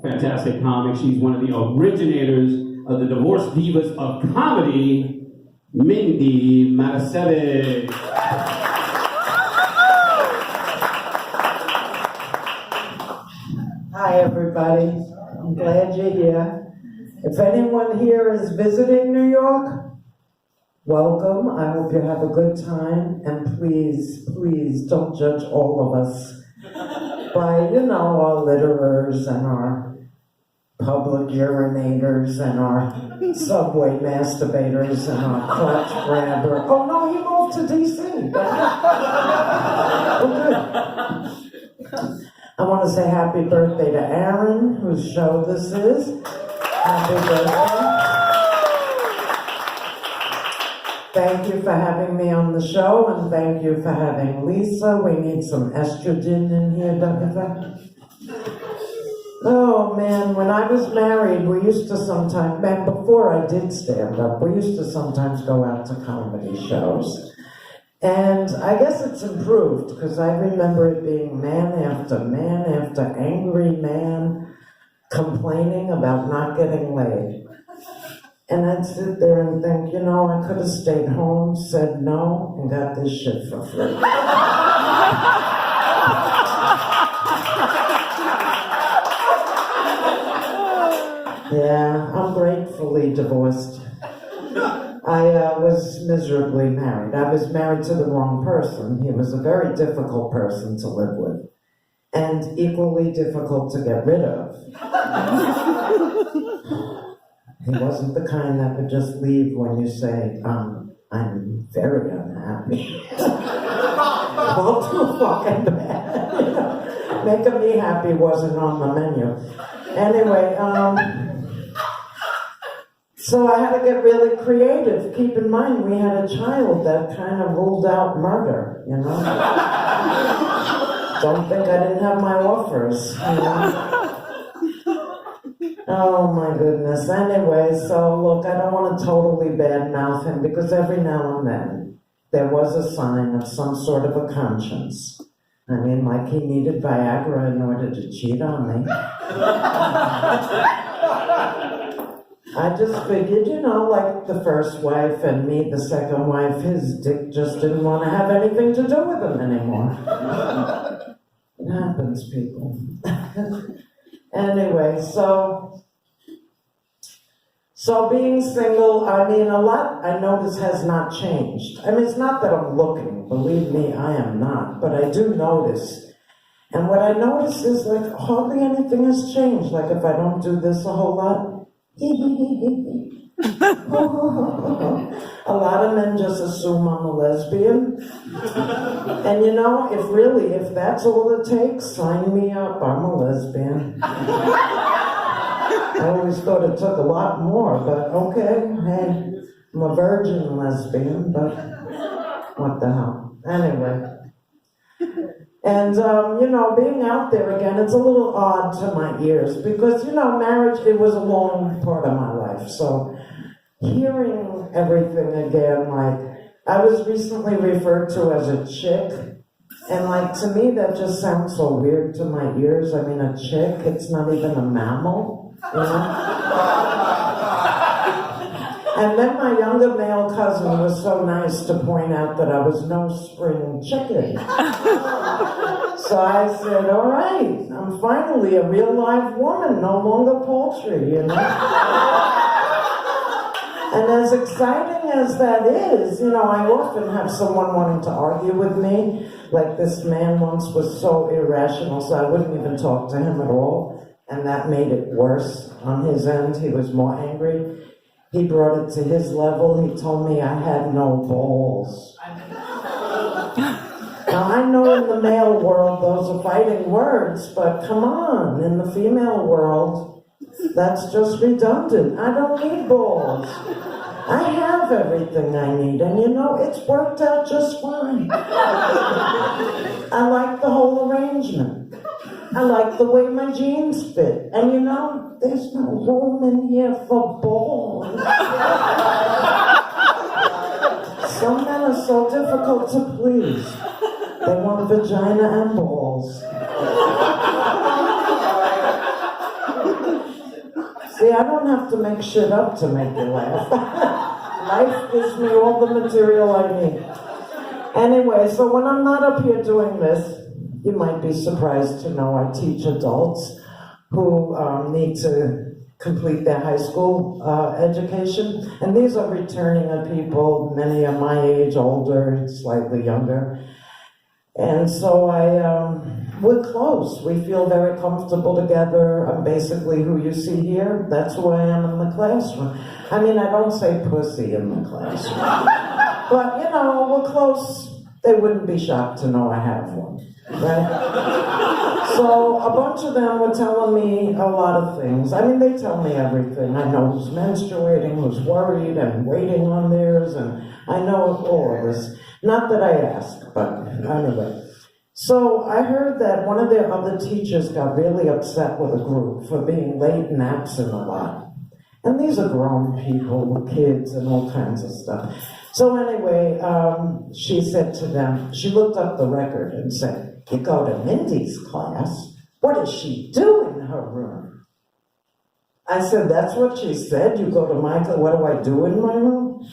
fantastic comic. She's one of the originators of the Divorce Divas of Comedy, Mindy Matijasevic. Hi, everybody. I'm glad you're here. If anyone here is visiting New York, welcome. I hope you have a good time. And please, please don't judge all of us by, our litterers and our public urinators and our subway masturbators and our clutch grabber. Oh, no, he moved to D.C. Oh, good. I want to say happy birthday to Aaron, whose show this is. Happy birthday. Thank you for having me on the show, and thank you for having Lisa. We need some estrogen in here, don't you think? Oh man, when I was married, we used to sometimes, before I did stand up, we used to sometimes go out to comedy shows. And I guess it's improved, because I remember it being man after angry man complaining about not getting laid. And I'd sit there and think, I could have stayed home, said no, and got this shit for free. Yeah, I'm gratefully divorced. I was miserably married. I was married to the wrong person. He was a very difficult person to live with, and equally difficult to get rid of. He wasn't the kind that would just leave when you say, I'm very unhappy. Well, too fucking bad. Making me happy wasn't on the menu. Anyway, so I had to get really creative. Keep in mind, we had a child that kind of ruled out murder, Don't think I didn't have my offers, Oh my goodness. Anyway, so look, I don't want to totally badmouth him, because every now and then there was a sign of some sort of a conscience. I mean, like he needed Viagra in order to cheat on me. I just figured, like the first wife and me, the second wife, his dick just didn't want to have anything to do with him anymore. It happens, people. Anyway, so being single, a lot I notice has not changed. It's not that I'm looking, believe me, I am not, but I do notice. And what I notice is, like, hardly anything has changed. Like, if I don't do this a whole lot, a lot of men just assume I'm a lesbian. And if that's all it takes, sign me up, I'm a lesbian. I always thought it took a lot more, but okay, hey, I'm a virgin lesbian, but what the hell. Anyway. And, being out there again, it's a little odd to my ears because, marriage, it was a long part of my life. So hearing everything again, like, I was recently referred to as a chick. And, like, to me, that just sounds so weird to my ears. A chick, it's not even a mammal, And then my younger male cousin was so nice to point out that I was no spring chicken. So I said, all right, I'm finally a real live woman, no longer poultry, And as exciting as that is, I often have someone wanting to argue with me. Like this man once was so irrational, so I wouldn't even talk to him at all. And that made it worse on his end. He was more angry. He brought it to his level. He told me I had no balls. Now, I know in the male world those are fighting words, but come on, in the female world, that's just redundant. I don't need balls. I have everything I need, and it's worked out just fine. I like the whole arrangement. I like the way my jeans fit. And there's no room in here for balls. Some men are so difficult to please. They want vagina and balls. See, I don't have to make shit up to make you laugh. Life gives me all the material I need. Anyway, so when I'm not up here doing this, you might be surprised to know I teach adults who need to complete their high school education. And these are returning people, many are my age, older, slightly younger. And so we're close. We feel very comfortable together. I'm basically who you see here. That's who I am in the classroom. I mean, I don't say pussy in the classroom. But, you know, we're close. They wouldn't be shocked to know I have one, right? So a bunch of them were telling me a lot of things. I mean, they tell me everything. I know who's menstruating, who's worried and waiting on theirs, and I know all of this. Not that I ask, but anyway. So I heard that one of their other teachers got really upset with a group for being late and absent a lot. And these are grown people with kids and all kinds of stuff. So anyway, she said to them, she looked up the record and said, "You go to Mindy's class. What does she do in her room?" I said, "That's what she said? You go to my class, what do I do in my room?"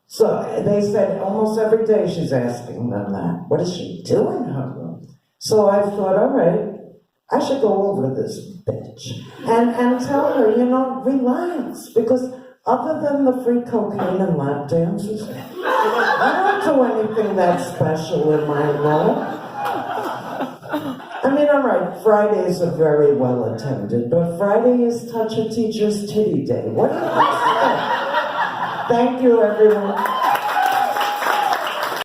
So they said almost every day she's asking them that. What does she do in her room? So I thought, all right, I should go over to this bitch and tell her, you know, relax, because other than the free cocaine and lap dances, I don't do anything that special in my room. I mean, all right, Fridays are very well attended, but Friday is Touch a Teacher's Titty Day. What do you say? Thank you, everyone.